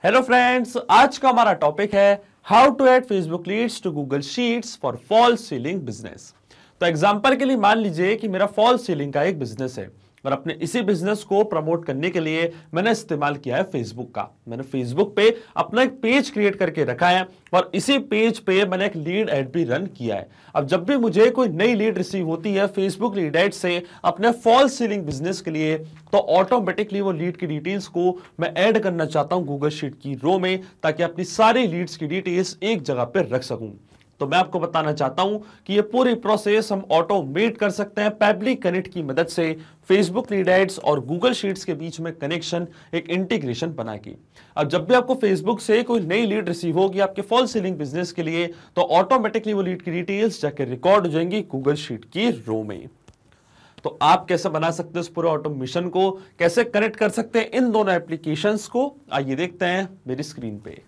Hello friends, आज का हमारा टॉपिक है how to add Facebook leads to Google Sheets for fall ceiling business. तो एग्जांपल के लिए मान लीजिए कि मेरा फॉल सीलिंग का एक बिजनेस है और अपने इसी बिजनेस को प्रमोट करने के लिए मैंने इस्तेमाल किया है फेसबुक का। मैंने फेसबुक पे अपना एक पेज क्रिएट करके रखा है और इसी पेज पे मैंने एक लीड एड भी रन किया है। अब जब भी मुझे कोई नई लीड रिसीव होती है फेसबुक लीड एड से अपने फॉल सीलिंग बिजनेस के लिए, तो ऑटोमेटिकली वो लीड की डिटेल्स को मैं ऐड करना चाहता हूं गूगल शीट की रो में, ताकि अपनी सारी लीड्स की डिटेल्स एक जगह पर रख सकूं। तो मैं आपको बताना चाहता हूं कि ये पूरी प्रोसेस हम ऑटोमेट कर सकते हैं पैब्लिक कनेक्ट की मदद से, फेसबुक लीड एड्स और गूगल शीट्स के बीच में कनेक्शन, एक इंटीग्रेशन बना के। अब जब भी आपको फेसबुक से कोई नई लीड रिसीव होगी आपके फॉल सीलिंग बिजनेस के लिए, तो ऑटोमेटिकली वो लीड की डिटेल्स जाकर रिकॉर्ड हो जाएंगी गूगल शीट की रो में। तो आप कैसे बना सकते हैं उस पूरे ऑटोमेशन को, कैसे कनेक्ट कर सकते हैं इन दोनों एप्लीकेशंस को, आइए देखते हैं मेरी स्क्रीन पे।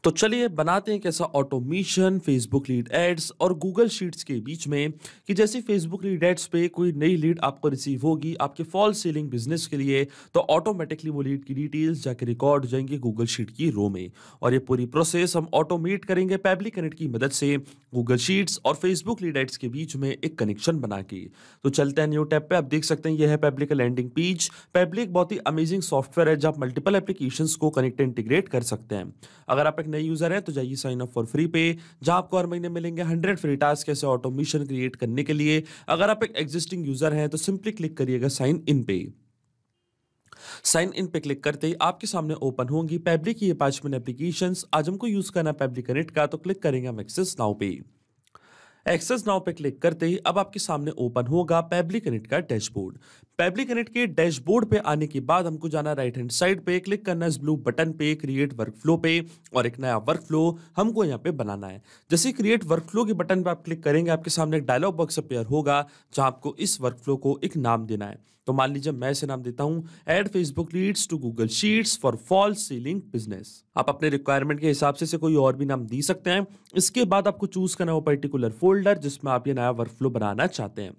तो चलिए बनाते हैं कैसा ऑटोमेशन फेसबुक लीड एड्स और गूगल शीट्स के बीच में, कि जैसे फेसबुक लीड एड्स पे कोई नई लीड आपको रिसीव होगी आपके फॉल सीलिंग बिजनेस के लिए, तो ऑटोमेटिकली वो लीड की डिटेल्स जाके रिकॉर्ड हो जाएंगे गूगल शीट की रो में। और ये पूरी प्रोसेस हम ऑटोमेट करेंगे पैब्लिक कनेक्ट की मदद से गूगल शीट्स और फेसबुक लीड एड्स के बीच में एक कनेक्शन बना के। तो चलते हैं न्यू टैब पे। आप देख सकते हैं ये है पैब्लिक लैंडिंग पेज। पैब्लिक बहुत ही अमेजिंग सॉफ्टवेयर है जहां आप मल्टीपल एप्लीकेशंस को कनेक्ट इंटीग्रेट कर सकते हैं। अगर आप एक नए यूजर हैं तो जाइए साइन अप फॉर फ्री पे, जहां आपको हर महीने मिलेंगे 100 फ्री टास्क ऐसे ऑटोमेशन क्रिएट करने के लिए। अगर आप एक एग्जिस्टिंग यूजर हैं तो सिंपली क्लिक करिएगा साइन इन पे। साइन इन पे क्लिक करते ही आपके सामने ओपन होंगी पैब्लिक ये 5 मिनट एप्लीकेशंस। आज हमको यूज करना है पैब्लिक कनेक्ट का, तो क्लिक करेंगे हम एक्सेस नाउ पे। एक्सेस नाउ पे क्लिक करते ही अब आपके सामने ओपन होगा पैब्लिक कनेक्ट का डैशबोर्ड। पैब्लिक कनेक्ट के डैशबोर्ड पे आने के बाद हमको जाना राइट हैंड साइड पे, क्लिक करना है इस ब्लू बटन पे क्रिएट वर्कफ्लो पे, और एक नया वर्कफ्लो हमको यहाँ पे बनाना है। जैसे क्रिएट वर्कफ्लो के बटन पे आप क्लिक करेंगे आपके सामने एक डायलॉग बॉक्स अपीयर होगा जहां आपको इस वर्कफ्लो को एक नाम देना है। तो मान लीजिए मैं इसे नाम देता हूं add Facebook leads to Google Sheets for fall ceiling business. आप अपने रिक्वायरमेंट के हिसाब से कोई और भी नाम दे सकते हैं। इसके बाद आपको चूज करना है वो पर्टिकुलर फोल्डर जिसमें आप ये नया वर्कफ्लो बनाना चाहते हैं।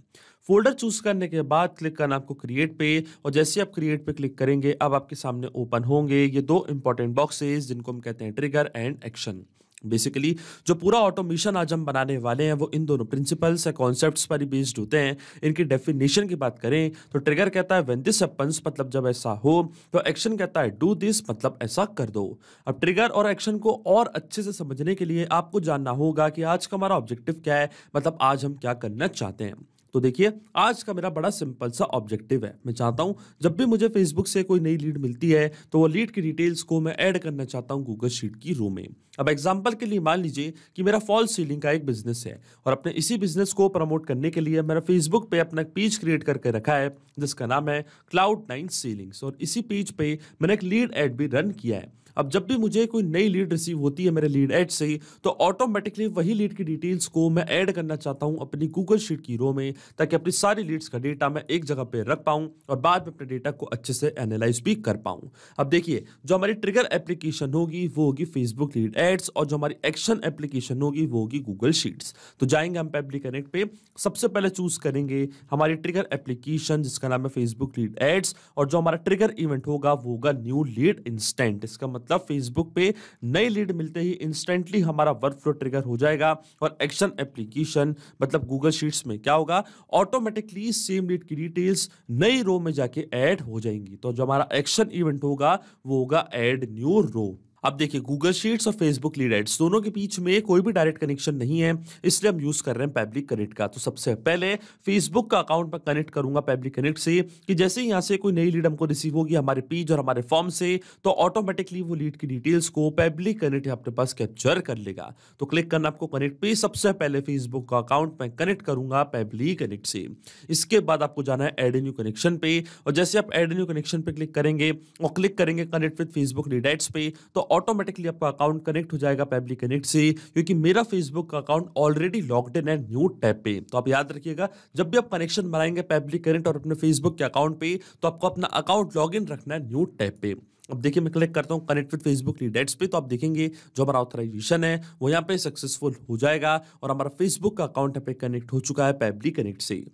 फोल्डर चूज करने के बाद क्लिक करना आपको क्रिएट पे, और जैसे आप क्रिएट पे क्लिक करेंगे अब आपके सामने ओपन होंगे ये दो इंपॉर्टेंट बॉक्सेस जिनको हम कहते हैं ट्रिगर एंड एक्शन। बेसिकली जो पूरा ऑटोमेशन आज हम बनाने वाले हैं वो इन दोनों प्रिंसिपल्स या कॉन्सेप्ट्स पर ही बेस्ड होते हैं। इनकी डेफिनेशन की बात करें तो ट्रिगर कहता है व्हेन दिस हैपेंस, मतलब जब ऐसा हो, तो एक्शन कहता है डू दिस, मतलब ऐसा कर दो। अब ट्रिगर और एक्शन को और अच्छे से समझने के लिए आपको जानना होगा कि आज का हमारा ऑब्जेक्टिव क्या है, मतलब आज हम क्या करना चाहते हैं। तो देखिए आज का मेरा बड़ा सिंपल सा ऑब्जेक्टिव है। मैं चाहता हूं जब भी मुझे फेसबुक से कोई नई लीड मिलती है तो वो लीड की डिटेल्स को मैं ऐड करना चाहता हूं गूगल शीट की रो में। अब एग्जांपल के लिए मान लीजिए कि मेरा फॉल सीलिंग का एक बिजनेस है और अपने इसी बिजनेस को प्रमोट करने के लिए मेरा फेसबुक पे अपना एक पेज क्रिएट करके रखा है जिसका नाम है Cloud9 सीलिंग्स, और इसी पेज पे मैंने एक लीड एड भी रन किया है। अब जब भी मुझे कोई नई लीड रिसीव होती है मेरे लीड एड से, तो ऑटोमेटिकली वही लीड की डिटेल्स को मैं ऐड करना चाहता हूं अपनी गूगल शीट की रो में, ताकि अपनी सारी लीड्स का डेटा मैं एक जगह पे रख पाऊं और बाद में अपने डेटा को अच्छे से एनालाइज भी कर पाऊं। अब देखिए जो हमारी ट्रिगर एप्लीकेशन होगी वो होगी फेसबुक लीड एड्स, और जो हमारी एक्शन एप्लीकेशन होगी वो होगी गूगल शीट्स। तो जाएंगे हम पैब्लिक कनेक्ट पे, सबसे पहले चूज करेंगे हमारी ट्रिगर एप्लीकेशन जिसका नाम है फेसबुक लीड एड्स, और जो हमारा ट्रिगर इवेंट होगा वो होगा न्यू लीड इंस्टेंट। इसका मतलब फेसबुक पे नई लीड मिलते ही इंस्टेंटली हमारा वर्कफ्लो ट्रिगर हो जाएगा। और एक्शन एप्लीकेशन मतलब गूगल शीट्स में क्या होगा, ऑटोमेटिकली सेम लीड की डिटेल्स नई रो में जाके ऐड हो जाएंगी। तो जो हमारा एक्शन इवेंट होगा वो होगा ऐड न्यू रो। अब देखिए गूगल शीट्स और फेसबुक लीड एड्स दोनों के बीच में कोई भी डायरेक्ट कनेक्शन नहीं है, इसलिए हम यूज कर रहे हैं पैब्लिक कनेक्ट का। तो सबसे पहले फेसबुक का अकाउंट में कनेक्ट करूंगा पैब्लिक कनेक्ट से, कि जैसे ही यहां से कोई नई लीड हमको रिसीव होगी हमारे पेज और हमारे फॉर्म से, तो ऑटोमेटिकली वो लीड की डिटेल्स को पैब्लिक कनेक्ट अपने पास कैप्चर कर लेगा। तो क्लिक करना आपको कनेक्ट पे, सबसे पहले फेसबुक का अकाउंट में कनेक्ट करूंगा पैब्लिक कनेक्ट से। इसके बाद आपको जाना है एड न्यू कनेक्शन पे, और जैसे आप एड न्यू कनेक्शन पे क्लिक करेंगे और क्लिक करेंगे connect with Facebook lead ads पे, तो ऑटोमेटिकली आपका अकाउंट कनेक्ट हो जाएगा पैब्लिक कनेक्ट से, क्योंकि मेरा फेसबुक का अकाउंट ऑलरेडी लॉग्ड इन है न्यू टैब पे। तो आप याद रखिएगा जब भी आप कनेक्शन बनाएंगे पैब्लिक कनेक्ट और अपने फेसबुक के अकाउंट पे, तो आपको अपना अकाउंट लॉगिन रखना है न्यू टैब पे। अब देखिए मैं क्लिक करता हूं connect with Facebook lead ads पे, तो आप देखेंगे जो हमारा ऑथराइजेशन है वो यहाँ पे सक्सेसफुल हो जाएगा और हमारा फेसबुक का अकाउंट यहाँ पे कनेक्ट हो चुका है पैब्लिक कनेक्ट से।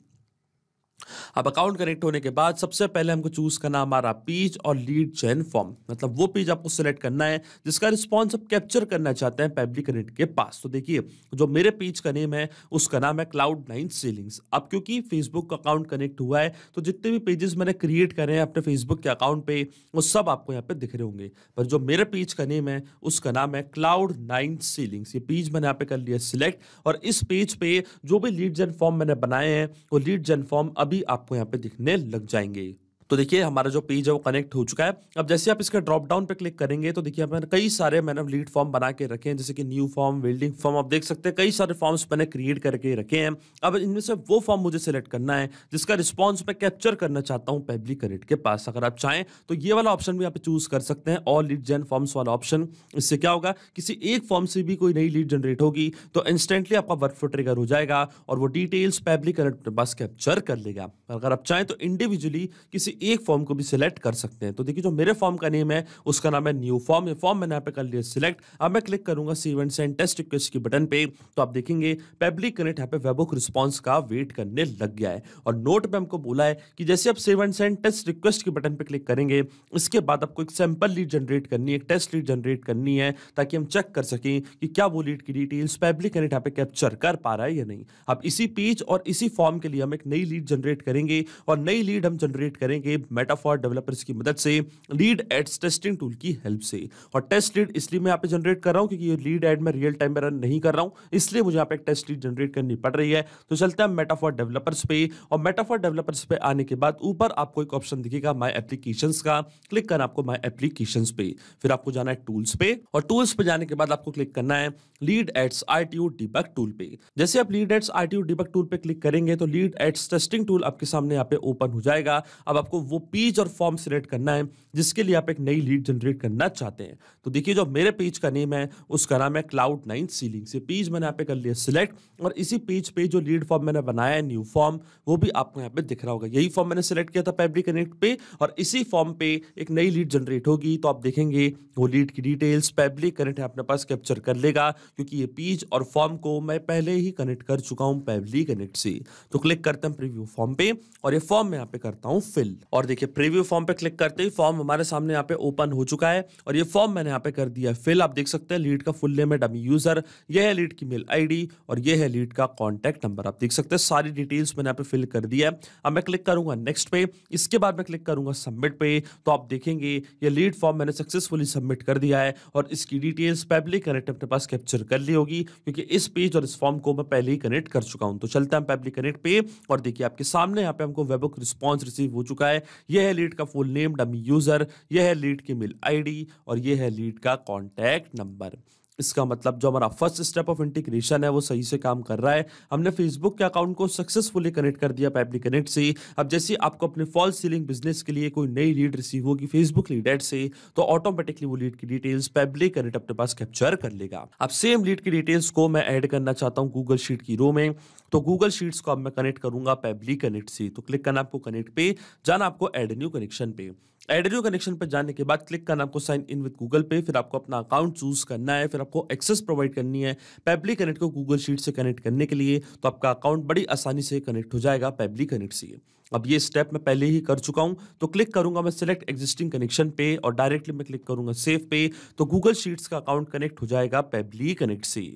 अब अकाउंट कनेक्ट होने के बाद सबसे पहले हमको चूज करना हमारा पेज और लीड जेन फॉर्म, मतलब वो पेज आपको सिलेक्ट करना है जिसका रिस्पॉन्स आप कैप्चर करना चाहते हैं पेबली कनेक्ट के पास। तो देखिए जो मेरे पेज का नेम है उसका नाम है Cloud9 सेलिंग्स। अब क्योंकि फेसबुक का अकाउंट कनेक्ट हुआ है तो जितने भी पेजेस मैंने क्रिएट करे हैं अपने फेसबुक के अकाउंट पे वो सब आपको यहाँ पे दिख रहे होंगे, पर जो मेरे पेज का नेम है उसका नाम है Cloud9 सेलिंग्स। ये पेज मैंने यहाँ पे कर लिया सिलेक्ट, और इस पेज पे जो भी लीड जेन फॉर्म मैंने बनाए हैं वो लीड जेन फॉर्म अभी आपको यहाँ पे दिखने लग जाएंगे। तो देखिए हमारा जो पेज है वो कनेक्ट हो चुका है। अब जैसे आप इसका ड्रॉप डाउन पे क्लिक करेंगे तो देखिए मैंने कई सारे लीड फॉर्म बना के रखे हैं, जैसे कि न्यू फॉर्म, बिल्डिंग फॉर्म, आप देख सकते हैं कई सारे फॉर्म्स मैंने क्रिएट करके रखे हैं। अब इनमें से वो फॉर्म मुझे सिलेक्ट करना है जिसका रिस्पॉन्स मैं कैप्चर करना चाहता हूँ पेबली कनेक्ट के पास। अगर आप चाहें तो ये वाला ऑप्शन भी आप चूज कर सकते हैं, ऑल लीड जेन फॉर्म्स वाला ऑप्शन। इससे क्या होगा, किसी एक फॉर्म से भी कोई नई लीड जनरेट होगी तो इंस्टेंटली आपका वर्कफ्लो ट्रिगर हो जाएगा और वो डिटेल्स पेबली कनेक्ट के पास कैप्चर कर लेगा। अगर आप चाहें तो इंडिविजुअली किसी एक फॉर्म को भी सिलेक्ट कर सकते हैं। तो देखिए जो मेरे फॉर्म का नेम है उसका नाम है न्यू फॉर्म। ये फॉर्म मैंने यहाँ पे कर लिया सिलेक्ट। अब मैं क्लिक करूंगा save and send test request की बटन पे, तो आप देखेंगे पेबली कनेक्ट यहाँ पे वेबहुक रिस्पांस का वेट करने लग गया है। और नोट पे हमको बोला है कि जैसे आप save and send test request की बटन पे क्लिक करेंगे इसके बाद आपको एक सैंपल लीड जनरेट करनी है, एक टेस्ट लीड जनरेट करनी है, ताकि हम चेक कर सकें कि क्या वो लीड की डिटेल्स पेबली कनेक्ट यहाँ पे कैप्चर कर पा रहा है या नहीं। अब इसी पेज और इसी फॉर्म के लिए हम एक नई लीड जनरेट करेंगे, और नई लीड हम जनरेट करेंगे मेटाफॉर डेवलपर्स की मदद से, लीड एड्स टेस्टिंग टूल की हेल्प से। और टेस्ट लीड इसलिए मैं यहाँ पे जनरेट कर रहा हूँ क्योंकि ये लीड एड में रियल टाइम में रन नहीं कर रहा हूँ, इसलिए मुझे यहाँ पे एक टेस्ट लीड जनरेट करनी पड़ रही है। तो चलते हैं मेटाफॉर डेवलपर्स पे, और मेटाफॉर डेवलपर्स पे आने के बाद ऊपर आपको एक ऑप्शन दिखेगा माय एप्लीकेशंस का, क्लिक करना आपको माय एप्लीकेशंस पे। फिर आपको जाना है टूल्स पे, और टूल्स पे जाने के बाद आपको क्लिक करना है lead aids RTU debug tool पे। जैसे आप lead aids RTU debug tool पे क्लिक करेंगे तो लीड एड्स टेस्टिंग टूल आपके सामने यहाँ पे ओपन हो जाएगा। अब आपको वो पेज और फॉर्म सिलेक्ट करना है जिसके लिए आप एक नई लीड जनरेट करना चाहते हैं। तो देखिए जो मेरे पेज का नेम है उसका नाम है Cloud9 सेलिंग्स। ये पेज मैंने यहाँ पे कर लिया सिलेक्ट, और इसी पेज पे जो लीड फॉर्म मैंने बनाया है न्यू फॉर्म, वो भी आपको यहाँ पे दिख रहा होगा। यही फॉर्म मैंने सिलेक्ट किया था पेबली कनेक्ट पे, और इसी फॉर्म पे एक नई लीड जनरेट होगी। तो आप देखेंगे वो लीड की डिटेल्स पेबली कनेक्ट अपने पास कैप्चर कर लेगा, क्योंकि ये पेज और फॉर्म को मैं पहले ही कनेक्ट कर चुका हूँ पेबली कनेक्ट से। तो क्लिक करते हैं प्रीव्यू फॉर्म पे, और ये फॉर्म मैं यहाँ पे करता हूँ फिल। और देखिए प्रीव्यू फॉर्म पे क्लिक करते ही फॉर्म हमारे सामने यहाँ पे ओपन हो चुका है, और ये फॉर्म मैंने यहाँ पे कर दिया फिल। आप देख सकते हैं लीड का फुल नेम है डमी यूजर, ये है लीड की मेल आईडी, और ये है लीड का कॉन्टैक्ट नंबर। आप देख सकते हैं सारी डिटेल्स मैंने यहाँ पे फिल कर दिया है। अब मैं क्लिक करूंगा नेक्स्ट पे, इसके बाद मैं क्लिक करूंगा सबमिट पे। तो आप देखेंगे ये लीड फॉर्म मैंने सक्सेसफुली सबमिट कर दिया है, और इसकी डिटेल्स पेबली कनेक्ट अपने पास कैप्चर कर ली होगी, क्योंकि इस पेज और इस फॉर्म को मैं पहले ही कनेक्ट कर चुका हूं। तो चलते हैं पेबली कनेक्ट पे, और देखिए आपके सामने यहाँ पे हमको वेबहुक रिस्पांस रिसीव हो चुका है। यह है लीड का फुल नेम डमी यूजर, यह है लीड की मेल आईडी, और यह है लीड का कॉन्टैक्ट नंबर। इसका मतलब जो हमारा फर्स्ट स्टेप ऑफ इंटीग्रेशन है वो सही से काम कर रहा है। हमने फेसबुक के अकाउंट को सक्सेसफुली कनेक्ट कर दिया पेबली कनेक्ट से। अब जैसे आपको अपने फॉल्स सीलिंग बिजनेस के लिए कोई नई लीड रिसीव होगी फेसबुक लीड एड से, तो ऑटोमेटिकली वो लीड की डिटेल्स पेबली कनेक्ट अपने पास कैप्चर कर लेगा। अब सेम लीड की डिटेल्स को मैं ऐड करना चाहता हूँ गूगल शीट की रो में, तो गूगल शीट्स को अब मैं कनेक्ट करूंगा पेबली कनेक्ट से। तो क्लिक करना आपको कनेक्ट पे, जाना आपको एड न्यू कनेक्शन पे। एड न्यू कनेक्शन पे जाने के बाद क्लिक करना आपको साइन इन विद गूगल पे, फिर आपको अपना अकाउंट चूज करना है, फिर आपको एक्सेस प्रोवाइड करनी है पेबली कनेक्ट को गूगल शीट से कनेक्ट करने के लिए। तो आपका अकाउंट बड़ी आसानी से कनेक्ट हो जाएगा पेबली कनेक्ट से। अब ये स्टेप मैं पहले ही कर चुका हूं, तो क्लिक करूंगा मैं सिलेक्ट एग्जिस्टिंग कनेक्शन पे, और डायरेक्टली मैं क्लिक करूंगा सेव पे। तो गूगल शीट्स का अकाउंट कनेक्ट हो जाएगा पेबली कनेक्ट से।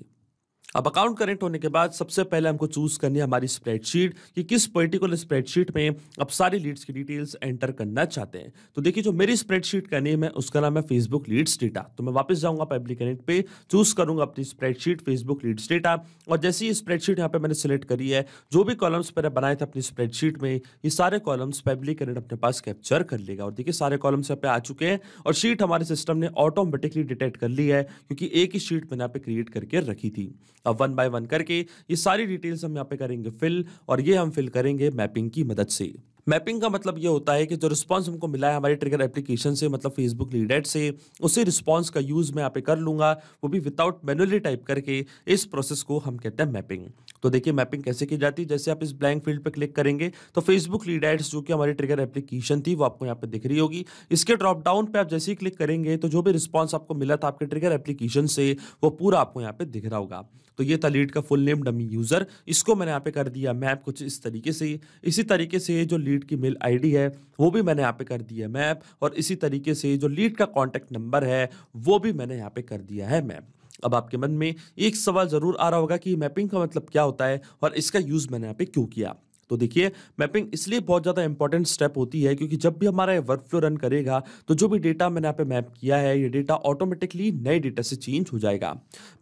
अब अकाउंट कनेक्ट होने के बाद सबसे पहले हमको चूज करनी है हमारी स्प्रेडशीट, कि किस पर्टिकुलर स्प्रेडशीट में अब सारी लीड्स की डिटेल्स एंटर करना चाहते हैं। तो देखिए जो मेरी स्प्रेडशीट का नेम है उसका नाम है फेसबुक लीड्स डेटा। तो मैं वापस जाऊंगा पेबली कनेक्ट पे, चूज करूंगा अपनी स्प्रेडशीट फेसबुक लीड्स डेटा, और जैसे ही स्प्रेडशीट यहाँ पे मैंने सिलेक्ट करी है, जो भी कॉलम्स मैंने बनाए थे अपनी स्प्रेडशीट में, ये सारे कॉलम्स पेबली कनेक्ट अपने पास कैप्चर कर लेगा। और देखिए सारे कॉलम्स यहाँ पे आ चुके हैं, और शीट हमारे सिस्टम ने ऑटोमेटिकली डिटेक्ट कर ली है, क्योंकि एक ही शीट मैंने यहाँ पे क्रिएट करके रखी थी। अब वन बाय वन करके ये सारी डिटेल्स हम यहाँ पे करेंगे फिल, और ये हम फिल करेंगे मैपिंग की मदद से। मैपिंग का मतलब ये होता है कि जो रिस्पांस हमको मिला है हमारे ट्रिगर एप्लीकेशन से, मतलब फेसबुक लीड एड से, उसी रिस्पांस का यूज मैं यहाँ पे कर लूंगा, वो भी विदाउट मैनुअली टाइप करके। इस प्रोसेस को हम कहते हैं मैपिंग। तो देखिए मैपिंग कैसे की जाती है, जैसे आप इस ब्लैंक फील्ड पे क्लिक करेंगे तो फेसबुक लीड एड्स जो कि हमारी ट्रिगर एप्लीकेशन थी वो आपको यहाँ पे दिख रही होगी। इसके ड्रॉप डाउन पे आप जैसे ही क्लिक करेंगे तो जो भी रिस्पांस आपको मिला था आपके ट्रिगर एप्लीकेशन से वो पूरा आपको यहाँ पे दिख रहा होगा। तो ये था लीड का फुल नेम डमी यूजर, इसको मैंने यहाँ पे कर दिया मैप कुछ इस तरीके से। इसी तरीके से जो लीड की मेल आईडी है वो भी मैंने यहाँ पे कर दिया मैप, और इसी तरीके से जो लीड का कॉन्टैक्ट नंबर है वो भी मैंने यहाँ पे कर दिया है मैप। अब आपके मन में एक सवाल जरूर आ रहा होगा कि मैपिंग का मतलब क्या होता है और इसका यूज मैंने यहाँ पे क्यों किया। तो देखिए मैपिंग इसलिए बहुत ज़्यादा इंपॉर्टेंट स्टेप होती है क्योंकि जब भी हमारा ये वर्क फ्लो रन करेगा तो जो भी डेटा मैंने यहाँ पे मैप किया है ये डेटा ऑटोमेटिकली नए डेटा से चेंज हो जाएगा।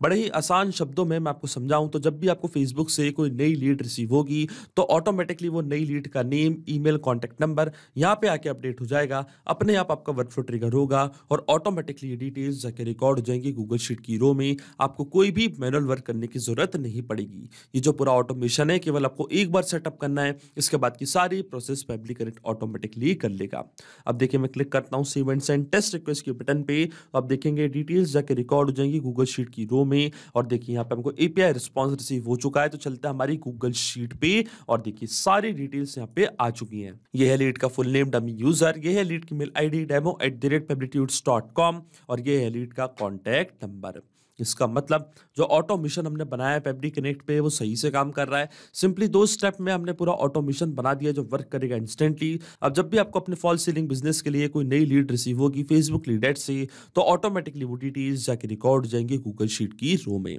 बड़े ही आसान शब्दों में मैं आपको समझाऊं तो जब भी आपको फेसबुक से कोई नई लीड रिसीव होगी तो ऑटोमेटिकली वो नई लीड का नेम, ईमेल, कॉन्टैक्ट नंबर यहाँ पे आके अपडेट हो जाएगा। अपने आप आपका वर्क फ्लो ट्रिगर होगा और ऑटोमेटिकली ये डिटेल्स जाके रिकॉर्ड हो जाएंगी गूगल शीट की रो में। आपको कोई भी मैनुअल वर्क करने की जरूरत नहीं पड़ेगी। ये जो पूरा ऑटोमेशन है केवल आपको एक बार सेटअप करना है, इसके बाद की सारी प्रोसेस फैमिली कनेक्ट ऑटोमेटिकली कर लेगा। अब देखिए मैं क्लिक करता हूं save and send test request के बटन पे, तो आप देखेंगे डिटेल्स जाके रिकॉर्ड हो जाएंगी गूगल शीट की रो में। और देखिए यहाँ पे हमको एपीआई रिस्पांस रिसीव हो चुका है, तो चलता है हमारी गूगल शीट पे और देखिए सारी डिटेल्स यहाँ पे आ चुकी हैं। ये है लीड का फुल नेम डमी यूजर, ये है लीड की मेल आईडी demo@pablitudes.com और ये है लीड का कॉन्टैक्ट नंबर। इसका मतलब जो ऑटोमेशन हमने बनाया है पेबली कनेक्ट पे वो सही से काम कर रहा है। सिंपली 2 स्टेप में हमने पूरा ऑटोमेशन बना दिया जो वर्क करेगा इंस्टेंटली। अब जब भी आपको अपने फॉल सीलिंग बिजनेस के लिए कोई नई लीड रिसीव होगी फेसबुक लीड एड से तो ऑटोमेटिकली वो डिटेल्स जाके रिकॉर्ड हो जाएंगे गूगल शीट की रो में।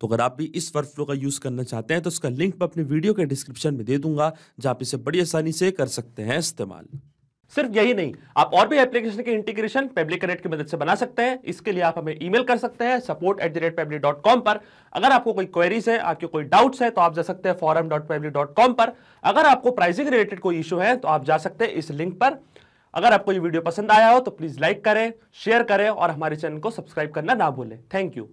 तो अगर आप भी इस वर्क फ्लो का यूज करना चाहते हैं तो उसका लिंक मैं अपने वीडियो के डिस्क्रिप्शन में दे दूंगा, जहां आप इसे बड़ी आसानी से कर सकते हैं इस्तेमाल। सिर्फ यही नहीं, आप और भी एप्लीकेशन के इंटीग्रेशन पेबली कनेक्ट की मदद से बना सकते हैं। इसके लिए आप हमें ईमेल कर सकते हैं support@pebly.com पर। अगर आपको कोई क्वेरीज है, आपके कोई डाउट्स है तो आप जा सकते हैं forum.pebly.com पर। अगर आपको प्राइसिंग रिलेटेड कोई इशू है तो आप जा सकते हैं इस लिंक पर। अगर आपको ये वीडियो पसंद आया हो तो प्लीज लाइक करें, शेयर करें और हमारे चैनल को सब्सक्राइब करना ना भूलें। Thank you.